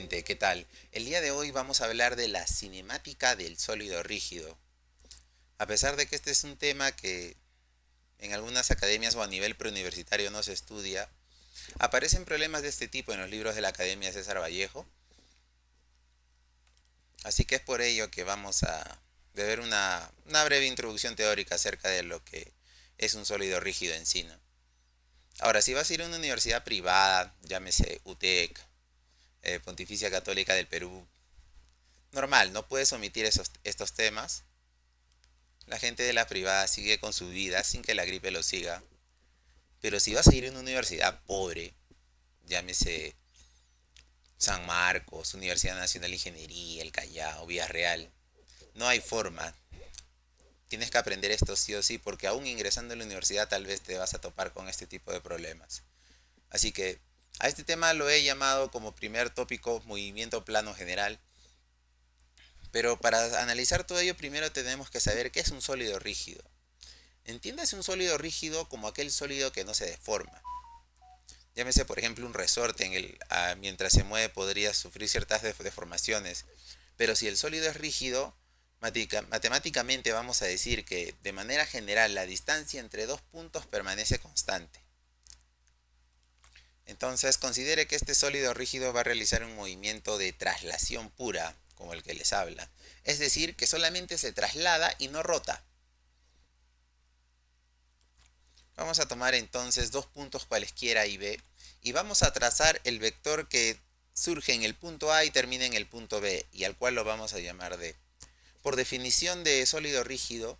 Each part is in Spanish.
gente, ¿qué tal? El día de hoy vamos a hablar de la cinemática del sólido rígido. A pesar de que este es un tema que en algunas academias o a nivel preuniversitario no se estudia, aparecen problemas de este tipo en los libros de la Academia César Vallejo, así que es por ello que vamos a ver una breve introducción teórica acerca de lo que es un sólido rígido en sí, ¿no? Ahora, si vas a ir a una universidad privada, llámese UTEC, Pontificia Católica del Perú, normal, no puedes omitir estos temas. La gente de la privada sigue con su vida sin que la gripe lo siga. Pero si vas a ir a una universidad pobre, llámese San Marcos, Universidad Nacional de Ingeniería, El Callao, Villarreal, no hay forma. Tienes que aprender esto sí o sí, porque aún ingresando a la universidad tal vez te vas a topar con este tipo de problemas. Así que a este tema lo he llamado como primer tópico movimiento plano general. Pero para analizar todo ello primero tenemos que saber qué es un sólido rígido. Entiéndase un sólido rígido como aquel sólido que no se deforma. Llámese por ejemplo un resorte mientras se mueve podría sufrir ciertas deformaciones. Pero si el sólido es rígido, matemáticamente vamos a decir que de manera general la distancia entre dos puntos permanece constante. Entonces considere que este sólido rígido va a realizar un movimiento de traslación pura, como el que les habla. Es decir, que solamente se traslada y no rota. Vamos a tomar entonces dos puntos cualesquiera y B y vamos a trazar el vector que surge en el punto A y termina en el punto B y al cual lo vamos a llamar D. Por definición de sólido rígido,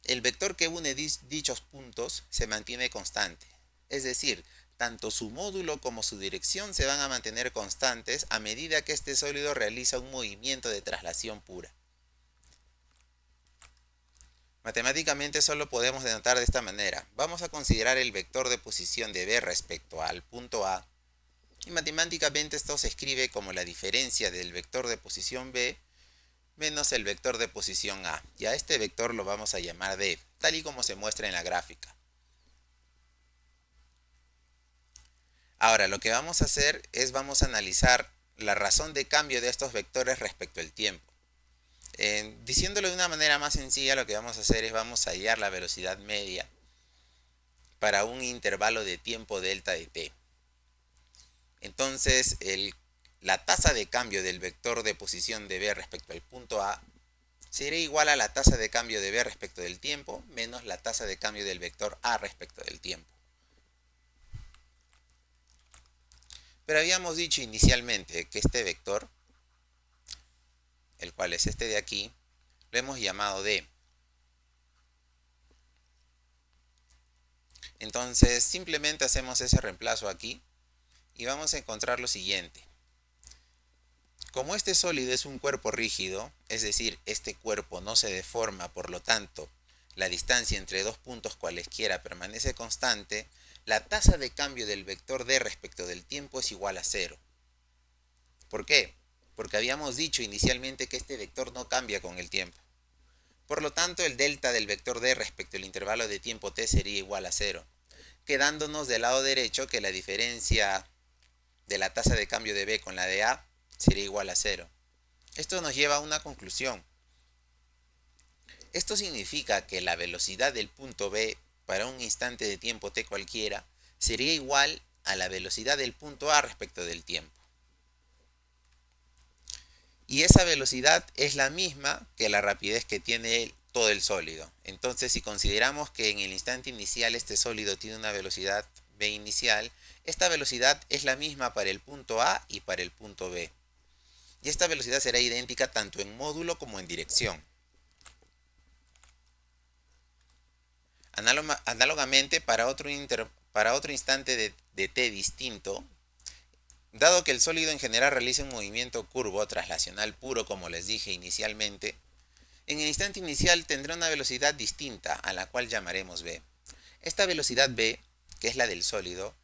el vector que une dichos puntos se mantiene constante. Es decir, tanto su módulo como su dirección se van a mantener constantes a medida que este sólido realiza un movimiento de traslación pura. Matemáticamente solo podemos denotar de esta manera. Vamos a considerar el vector de posición de B respecto al punto A y matemáticamente esto se escribe como la diferencia del vector de posición B menos el vector de posición A. Y a este vector lo vamos a llamar D, tal y como se muestra en la gráfica. Ahora lo que vamos a hacer es vamos a analizar la razón de cambio de estos vectores respecto al tiempo. Diciéndolo de una manera más sencilla, lo que vamos a hacer es vamos a hallar la velocidad media para un intervalo de tiempo delta de t. Entonces, la tasa de cambio del vector de posición de B respecto al punto A será igual a la tasa de cambio de B respecto del tiempo menos la tasa de cambio del vector A respecto del tiempo. Pero habíamos dicho inicialmente que este vector, el cual es este de aquí, lo hemos llamado D. Entonces simplemente hacemos ese reemplazo aquí y vamos a encontrar lo siguiente. Como este sólido es un cuerpo rígido, es decir, este cuerpo no se deforma, por lo tanto, la distancia entre dos puntos cualesquiera permanece constante, la tasa de cambio del vector d respecto del tiempo es igual a cero. ¿Por qué? Porque habíamos dicho inicialmente que este vector no cambia con el tiempo. Por lo tanto, el delta del vector d respecto al intervalo de tiempo t sería igual a cero, quedándonos del lado derecho que la diferencia de la tasa de cambio de b con la de a sería igual a cero. Esto nos lleva a una conclusión. Esto significa que la velocidad del punto B para un instante de tiempo t cualquiera sería igual a la velocidad del punto A respecto del tiempo. Y esa velocidad es la misma que la rapidez que tiene todo el sólido. Entonces, si consideramos que en el instante inicial este sólido tiene una velocidad v inicial, esta velocidad es la misma para el punto A y para el punto B. Y esta velocidad será idéntica tanto en módulo como en dirección. Análogamente, para otro instante de t distinto, dado que el sólido en general realiza un movimiento curvo traslacional puro, como les dije inicialmente, en el instante inicial tendrá una velocidad distinta, a la cual llamaremos v. Esta velocidad v, que es la del sólido,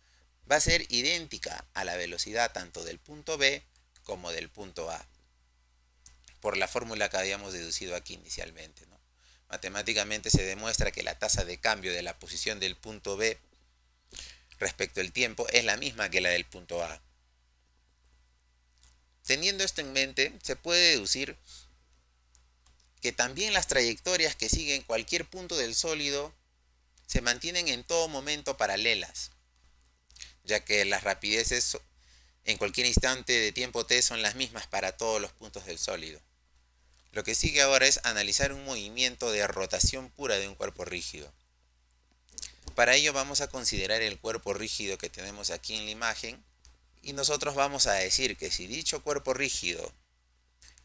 va a ser idéntica a la velocidad tanto del punto B como del punto A, por la fórmula que habíamos deducido aquí inicialmente, ¿no? Matemáticamente se demuestra que la tasa de cambio de la posición del punto B respecto al tiempo es la misma que la del punto A. Teniendo esto en mente, se puede deducir que también las trayectorias que siguen cualquier punto del sólido se mantienen en todo momento paralelas, ya que las rapideces en cualquier instante de tiempo t son las mismas para todos los puntos del sólido. Lo que sigue ahora es analizar un movimiento de rotación pura de un cuerpo rígido. Para ello vamos a considerar el cuerpo rígido que tenemos aquí en la imagen y nosotros vamos a decir que si dicho cuerpo rígido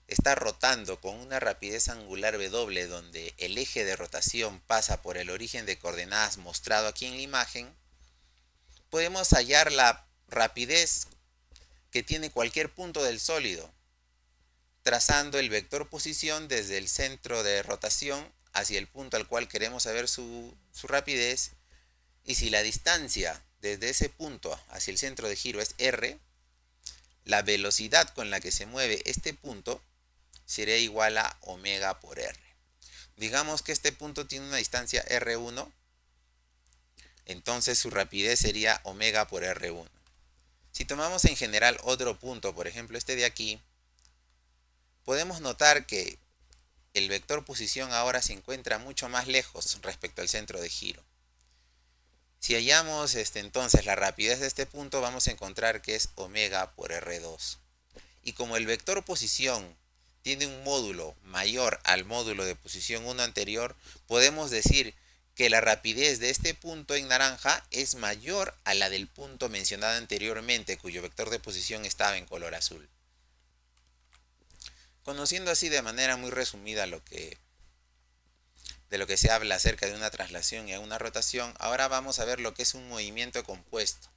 está rotando con una rapidez angular w donde el eje de rotación pasa por el origen de coordenadas mostrado aquí en la imagen, podemos hallar la rapidez que tiene cualquier punto del sólido, trazando el vector posición desde el centro de rotación hacia el punto al cual queremos saber su rapidez, y si la distancia desde ese punto hacia el centro de giro es r, la velocidad con la que se mueve este punto sería igual a omega por r. Digamos que este punto tiene una distancia r1, entonces su rapidez sería omega por r1. Si tomamos en general otro punto, por ejemplo este de aquí, podemos notar que el vector posición ahora se encuentra mucho más lejos respecto al centro de giro. Si hallamos entonces la rapidez de este punto, vamos a encontrar que es omega por r2. Y como el vector posición tiene un módulo mayor al módulo de posición 1 anterior, podemos decir que la rapidez de este punto en naranja es mayor a la del punto mencionado anteriormente, cuyo vector de posición estaba en color azul. Conociendo así de manera muy resumida de lo que se habla acerca de una traslación y una rotación, ahora vamos a ver lo que es un movimiento compuesto.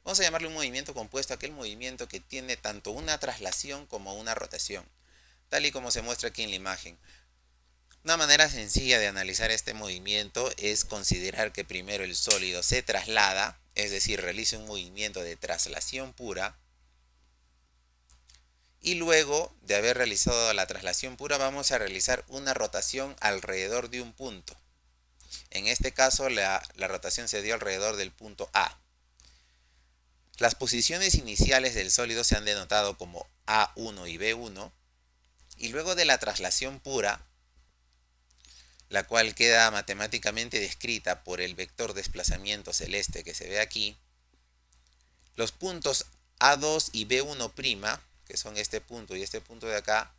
Vamos a llamarle un movimiento compuesto a aquel movimiento que tiene tanto una traslación como una rotación, tal y como se muestra aquí en la imagen. Una manera sencilla de analizar este movimiento es considerar que primero el sólido se traslada, es decir, realiza un movimiento de traslación pura, y luego de haber realizado la traslación pura vamos a realizar una rotación alrededor de un punto. En este caso la rotación se dio alrededor del punto A. Las posiciones iniciales del sólido se han denotado como A1 y B1, y luego de la traslación pura, la cual queda matemáticamente descrita por el vector desplazamiento celeste que se ve aquí, los puntos A2 y B1', que son este punto y este punto de acá,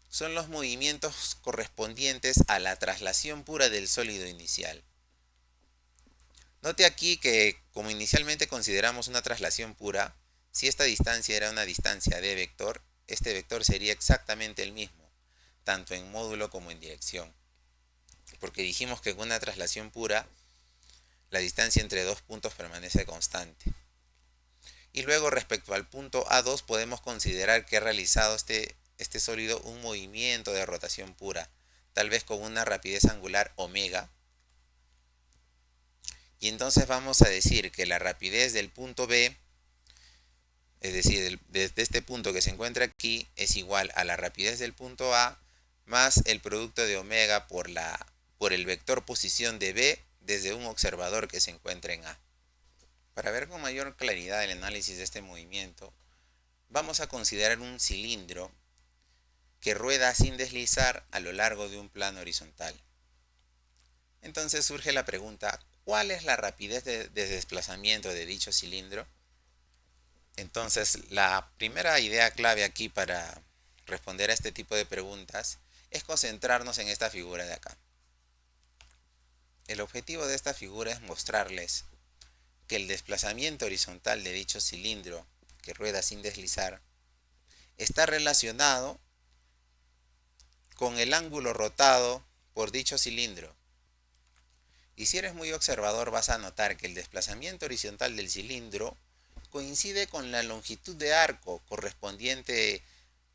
son los movimientos correspondientes a la traslación pura del sólido inicial. Note aquí que, como inicialmente consideramos una traslación pura, si esta distancia era una distancia de vector, este vector sería exactamente el mismo, tanto en módulo como en dirección. Porque dijimos que con una traslación pura, la distancia entre dos puntos permanece constante. Y luego respecto al punto A2 podemos considerar que ha realizado este sólido un movimiento de rotación pura, tal vez con una rapidez angular omega. Y entonces vamos a decir que la rapidez del punto B, es decir, desde este punto que se encuentra aquí, es igual a la rapidez del punto A más el producto de omega por el vector posición de B desde un observador que se encuentra en A. Para ver con mayor claridad el análisis de este movimiento, vamos a considerar un cilindro que rueda sin deslizar a lo largo de un plano horizontal. Entonces surge la pregunta, ¿cuál es la rapidez de desplazamiento de dicho cilindro? Entonces, la primera idea clave aquí para responder a este tipo de preguntas es concentrarnos en esta figura de acá. El objetivo de esta figura es mostrarles que el desplazamiento horizontal de dicho cilindro que rueda sin deslizar está relacionado con el ángulo rotado por dicho cilindro. Y si eres muy observador vas a notar que el desplazamiento horizontal del cilindro coincide con la longitud de arco correspondiente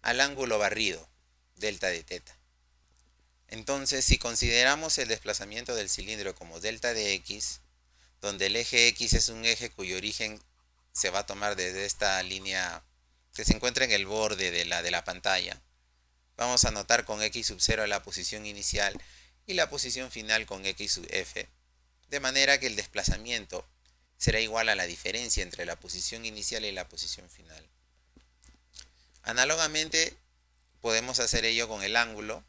al ángulo barrido, delta de teta. Entonces, si consideramos el desplazamiento del cilindro como delta de x, donde el eje x es un eje cuyo origen se va a tomar desde esta línea que se encuentra en el borde de la pantalla, vamos a notar con x sub 0 la posición inicial y la posición final con x sub f, de manera que el desplazamiento será igual a la diferencia entre la posición inicial y la posición final. Análogamente podemos hacer ello con el ángulo.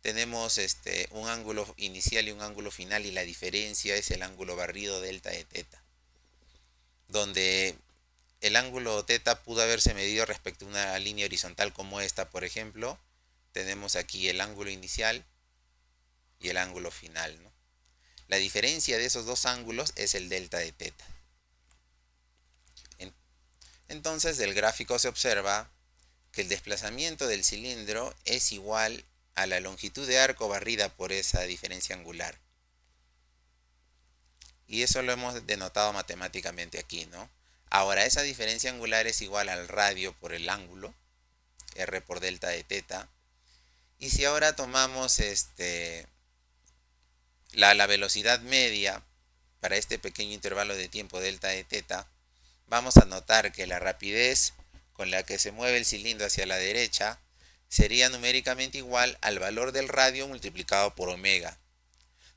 Tenemos un ángulo inicial y un ángulo final y la diferencia es el ángulo barrido delta de teta, donde el ángulo teta pudo haberse medido respecto a una línea horizontal como esta, por ejemplo. Tenemos aquí el ángulo inicial y el ángulo final, ¿no? La diferencia de esos dos ángulos es el delta de teta. Entonces del gráfico se observa que el desplazamiento del cilindro es igual a la longitud de arco barrida por esa diferencia angular. Y eso lo hemos denotado matemáticamente aquí, ¿no? Ahora esa diferencia angular es igual al radio por el ángulo, r por delta de teta. Y si ahora tomamos la velocidad media para este pequeño intervalo de tiempo delta de teta, vamos a notar que la rapidez con la que se mueve el cilindro hacia la derecha sería numéricamente igual al valor del radio multiplicado por omega,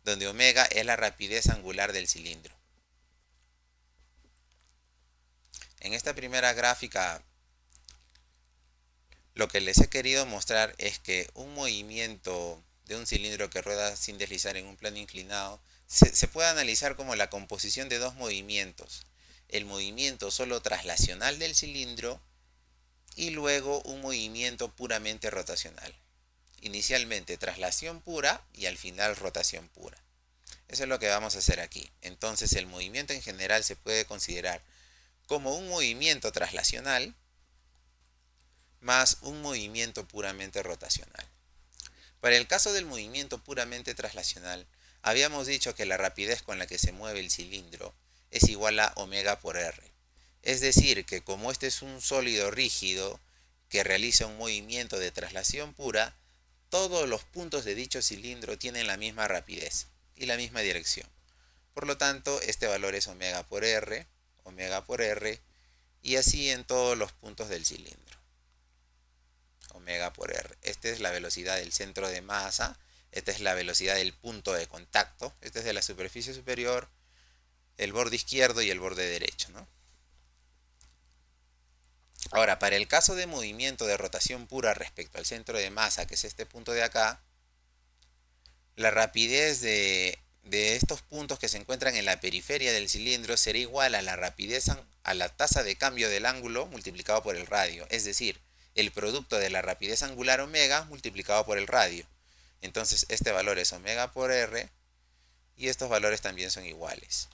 donde omega es la rapidez angular del cilindro. En esta primera gráfica, lo que les he querido mostrar es que un movimiento de un cilindro que rueda sin deslizar en un plano inclinado se puede analizar como la composición de dos movimientos: el movimiento solo traslacional del cilindro y luego un movimiento puramente rotacional. Inicialmente traslación pura y al final rotación pura. Eso es lo que vamos a hacer aquí. Entonces el movimiento en general se puede considerar como un movimiento traslacional más un movimiento puramente rotacional. Para el caso del movimiento puramente traslacional, habíamos dicho que la rapidez con la que se mueve el cilindro es igual a omega por r. Es decir, que como este es un sólido rígido que realiza un movimiento de traslación pura, todos los puntos de dicho cilindro tienen la misma rapidez y la misma dirección. Por lo tanto, este valor es omega por r, y así en todos los puntos del cilindro. Omega por r. Esta es la velocidad del centro de masa, esta es la velocidad del punto de contacto, esta es de la superficie superior, el borde izquierdo y el borde derecho, ¿no? Ahora, para el caso de movimiento de rotación pura respecto al centro de masa, que es este punto de acá, la rapidez de estos puntos que se encuentran en la periferia del cilindro será igual a la rapidez, a la tasa de cambio del ángulo multiplicado por el radio, es decir, el producto de la rapidez angular omega multiplicado por el radio. Entonces este valor es omega por r y estos valores también son iguales.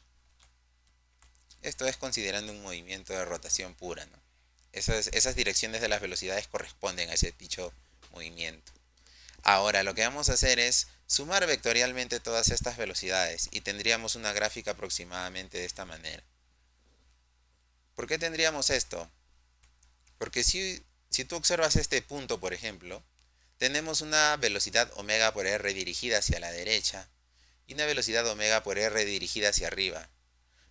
Esto es considerando un movimiento de rotación pura, ¿no? Esas direcciones de las velocidades corresponden a ese dicho movimiento. Ahora lo que vamos a hacer es sumar vectorialmente todas estas velocidades y tendríamos una gráfica aproximadamente de esta manera. ¿Por qué tendríamos esto? Porque si tú observas este punto, por ejemplo, tenemos una velocidad omega por r dirigida hacia la derecha y una velocidad omega por r dirigida hacia arriba.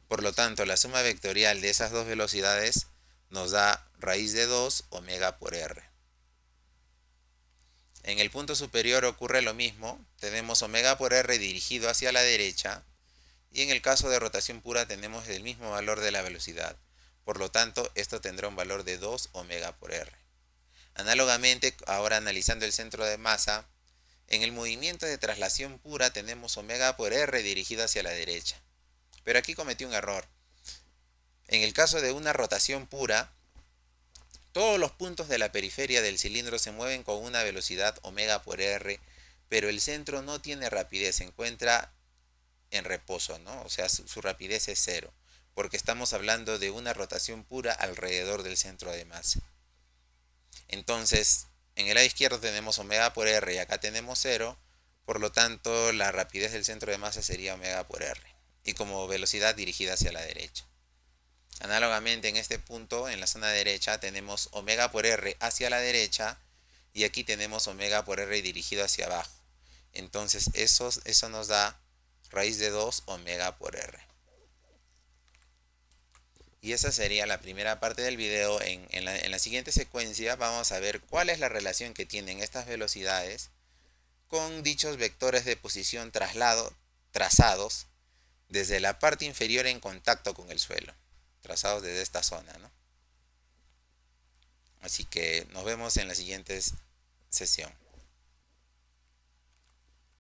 Por lo tanto, la suma vectorial de esas dos velocidades nos da raíz de 2 omega por r. En el punto superior ocurre lo mismo, tenemos omega por r dirigido hacia la derecha y en el caso de rotación pura tenemos el mismo valor de la velocidad. Por lo tanto, esto tendrá un valor de 2 omega por r. Análogamente, ahora analizando el centro de masa, en el movimiento de traslación pura tenemos omega por r dirigido hacia la derecha. Pero aquí cometí un error. En el caso de una rotación pura, todos los puntos de la periferia del cilindro se mueven con una velocidad omega por r, pero el centro no tiene rapidez, se encuentra en reposo, ¿no? O sea, su rapidez es cero, porque estamos hablando de una rotación pura alrededor del centro de masa. Entonces, en el lado izquierdo tenemos omega por r y acá tenemos 0, por lo tanto la rapidez del centro de masa sería omega por r, y como velocidad dirigida hacia la derecha. Análogamente en este punto, en la zona derecha, tenemos omega por r hacia la derecha y aquí tenemos omega por r dirigido hacia abajo. Entonces eso nos da raíz de 2 omega por r. Y esa sería la primera parte del video. En la siguiente secuencia vamos a ver cuál es la relación que tienen estas velocidades con dichos vectores de posición trazados desde la parte inferior en contacto con el suelo. Trazados desde esta zona, ¿no? Así que nos vemos en la siguiente sesión.